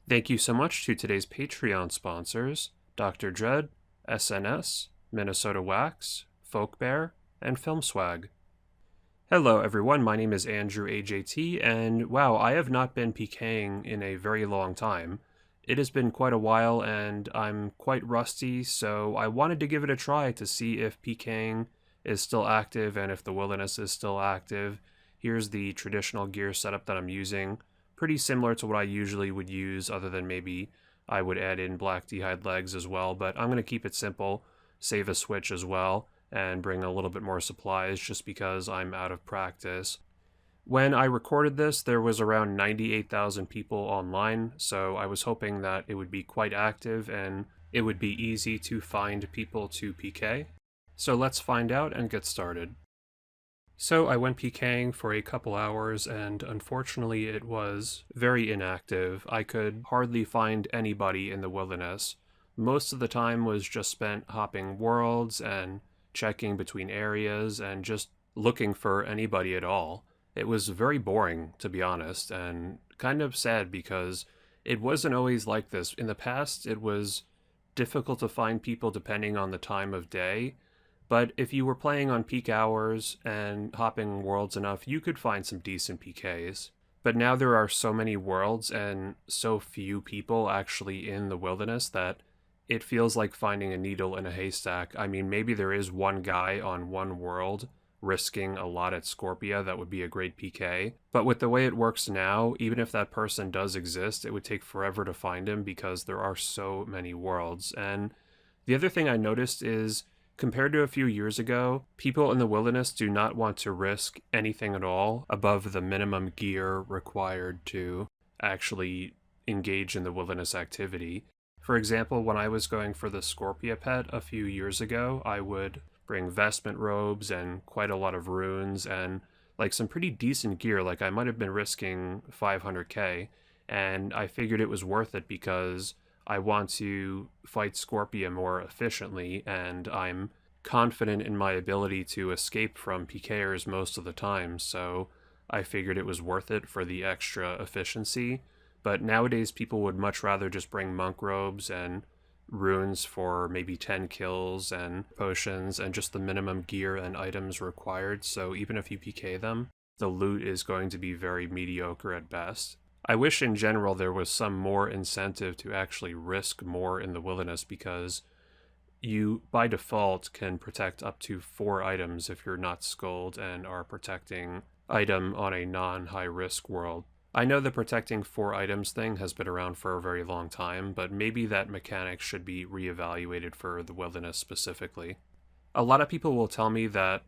Thank you so much to today's Patreon sponsors, Dr. Dread, SNS, Minnesota Wax, Folk Bear, and Film Swag. Hello everyone, my name is AndrewAJT, and wow, I have not been PKing in a very long time. It has been quite a while and I'm quite rusty, so I wanted to give it a try to see if PKing is still active and if the wilderness is still active. Here's the traditional gear setup that I'm using. Pretty similar to what I usually would use, other than maybe I would add in black d'hide legs as well, but I'm going to keep it simple, save a switch as well, and bring a little bit more supplies just because I'm out of practice. When I recorded this, there was around 98,000 people online, so I was hoping that it would be quite active and it would be easy to find people to PK. So let's find out and get started. So I went PKing for a couple hours and unfortunately it was very inactive. I could hardly find anybody in the wilderness. Most of the time was just spent hopping worlds and checking between areas and just looking for anybody at all. It was very boring, to be honest, and kind of sad because it wasn't always like this. In the past, it was difficult to find people depending on the time of day, but if you were playing on peak hours and hopping worlds enough, you could find some decent PKs. But now there are so many worlds and so few people actually in the wilderness that it feels like finding a needle in a haystack. I mean, maybe there is one guy on one world risking a lot at Scorpia that would be a great PK. But with the way it works now, even if that person does exist, it would take forever to find him because there are so many worlds. And the other thing I noticed is, compared to a few years ago, people in the wilderness do not want to risk anything at all above the minimum gear required to actually engage in the wilderness activity. For example, when I was going for the Scorpia pet a few years ago, I would bring vestment robes and quite a lot of runes and like some pretty decent gear. Like I might have been risking 500k, and I figured it was worth it because I want to fight Scorpia more efficiently and I'm confident in my ability to escape from PKers most of the time, so I figured it was worth it for the extra efficiency. But nowadays people would much rather just bring monk robes and runes for maybe 10 kills and potions and just the minimum gear and items required, so even if you PK them, the loot is going to be very mediocre at best. I wish in general there was some more incentive to actually risk more in the wilderness because you, by default, can protect up to 4 items if you're not skulled and are protecting item on a non-high risk world. I know the protecting 4 items thing has been around for a very long time, but maybe that mechanic should be reevaluated for the wilderness specifically. A lot of people will tell me that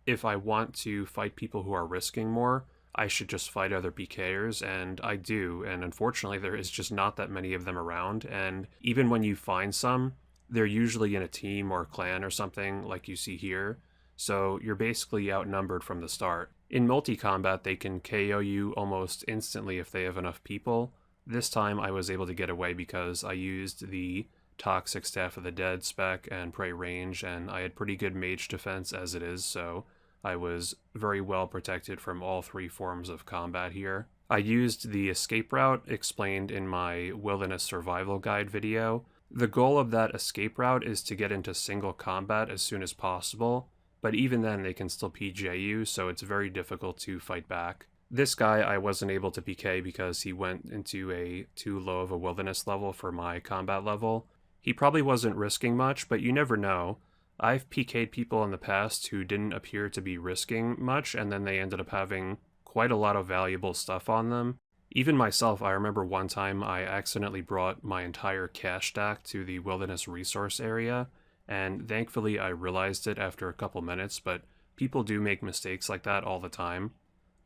if I want to fight people who are risking more, I should just fight other PKers, and I do, and unfortunately there is just not that many of them around, and even when you find some, they're usually in a team or clan or something like you see here, so you're basically outnumbered from the start. In multi-combat, they can KO you almost instantly if they have enough people. This time I was able to get away because I used the Toxic Staff of the Dead spec and Prey range, and I had pretty good mage defense as it is, so I was very well protected from all 3 forms of combat here. I used the escape route explained in my Wilderness Survival Guide video. The goal of that escape route is to get into single combat as soon as possible, but even then they can still PJ you, so it's very difficult to fight back. This guy I wasn't able to PK because he went into a too low of a wilderness level for my combat level. He probably wasn't risking much, but you never know. I've PK'd people in the past who didn't appear to be risking much, and then they ended up having quite a lot of valuable stuff on them. Even myself, I remember one time I accidentally brought my entire cash stack to the wilderness resource area, and thankfully I realized it after a couple minutes, but people do make mistakes like that all the time.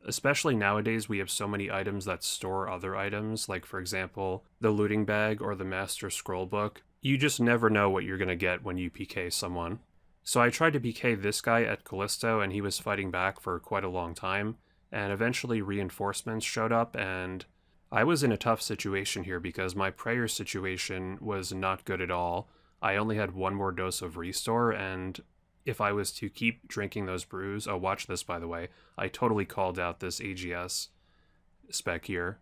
Especially nowadays, we have so many items that store other items, like for example, the looting bag or the master scroll book. You just never know what you're going to get when you PK someone. So I tried to PK this guy at Callisto and he was fighting back for quite a long time, and eventually reinforcements showed up and I was in a tough situation here because my prayer situation was not good at all. I only had 1 more dose of restore, and if I was to keep drinking those brews... Oh, watch this, by the way. I totally called out this AGS spec here.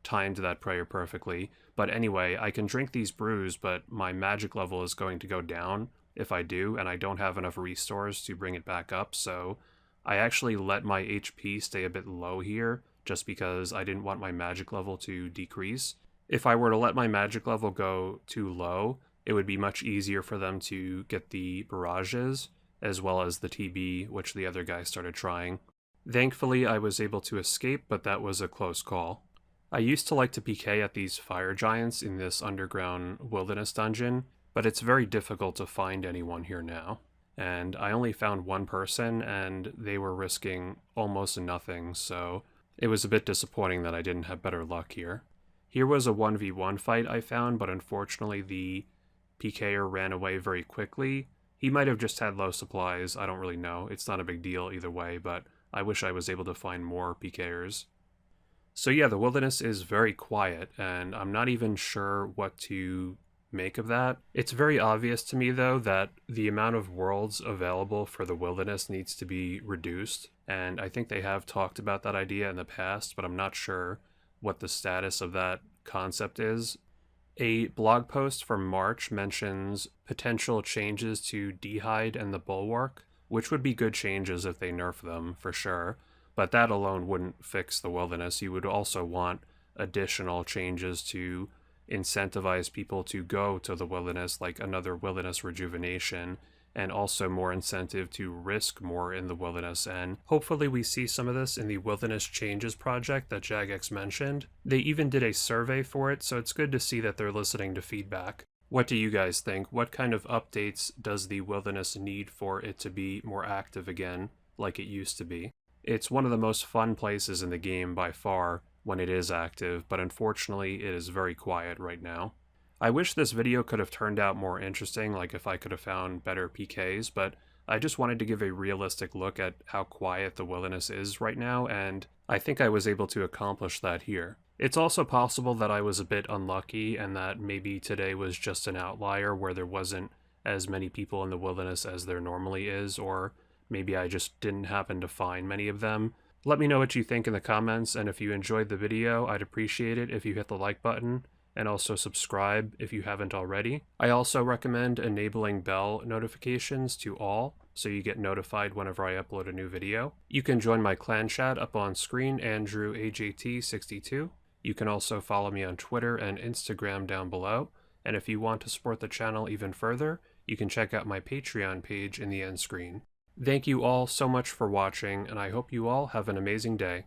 timed that prayer perfectly. But anyway, I can drink these brews, but my magic level is going to go down if I do, and I don't have enough restores to bring it back up, so I actually let my HP stay a bit low here, just because I didn't want my magic level to decrease. If I were to let my magic level go too low, it would be much easier for them to get the barrages, as well as the TB, which the other guy started trying. Thankfully, I was able to escape, but that was a close call. I used to like to PK at these fire giants in this underground wilderness dungeon, but it's very difficult to find anyone here now. And I only found one person, and they were risking almost nothing, so it was a bit disappointing that I didn't have better luck here. Here was a 1v1 fight I found, but unfortunately the PKer ran away very quickly. He might have just had low supplies, I don't really know. It's not a big deal either way, but I wish I was able to find more PKers. So yeah, the wilderness is very quiet, and I'm not even sure what to make of that. It's very obvious to me, though, that the amount of worlds available for the wilderness needs to be reduced, and I think they have talked about that idea in the past, but I'm not sure what the status of that concept is. A blog post from March mentions potential changes to D'hide and the Bulwark, which would be good changes if they nerf them, for sure, but that alone wouldn't fix the wilderness. You would also want additional changes to incentivize people to go to the wilderness, like another wilderness rejuvenation, and also more incentive to risk more in the wilderness. And hopefully we see some of this in the Wilderness Changes project that Jagex mentioned. They even did a survey for it, so it's good to see that they're listening to feedback. What do you guys think? What kind of updates does the wilderness need for it to be more active again, like it used to be? It's one of the most fun places in the game by far when it is active, but unfortunately it is very quiet right now. I wish this video could have turned out more interesting, like if I could have found better PKs, but I just wanted to give a realistic look at how quiet the wilderness is right now, and I think I was able to accomplish that here. It's also possible that I was a bit unlucky and that maybe today was just an outlier where there wasn't as many people in the wilderness as there normally is, or maybe I just didn't happen to find many of them. Let me know what you think in the comments, and if you enjoyed the video, I'd appreciate it if you hit the like button, and also subscribe if you haven't already. I also recommend enabling bell notifications to all, so you get notified whenever I upload a new video. You can join my clan chat up on screen, AndrewAJT62. You can also follow me on Twitter and Instagram down below, and if you want to support the channel even further, you can check out my Patreon page in the end screen. Thank you all so much for watching, and I hope you all have an amazing day.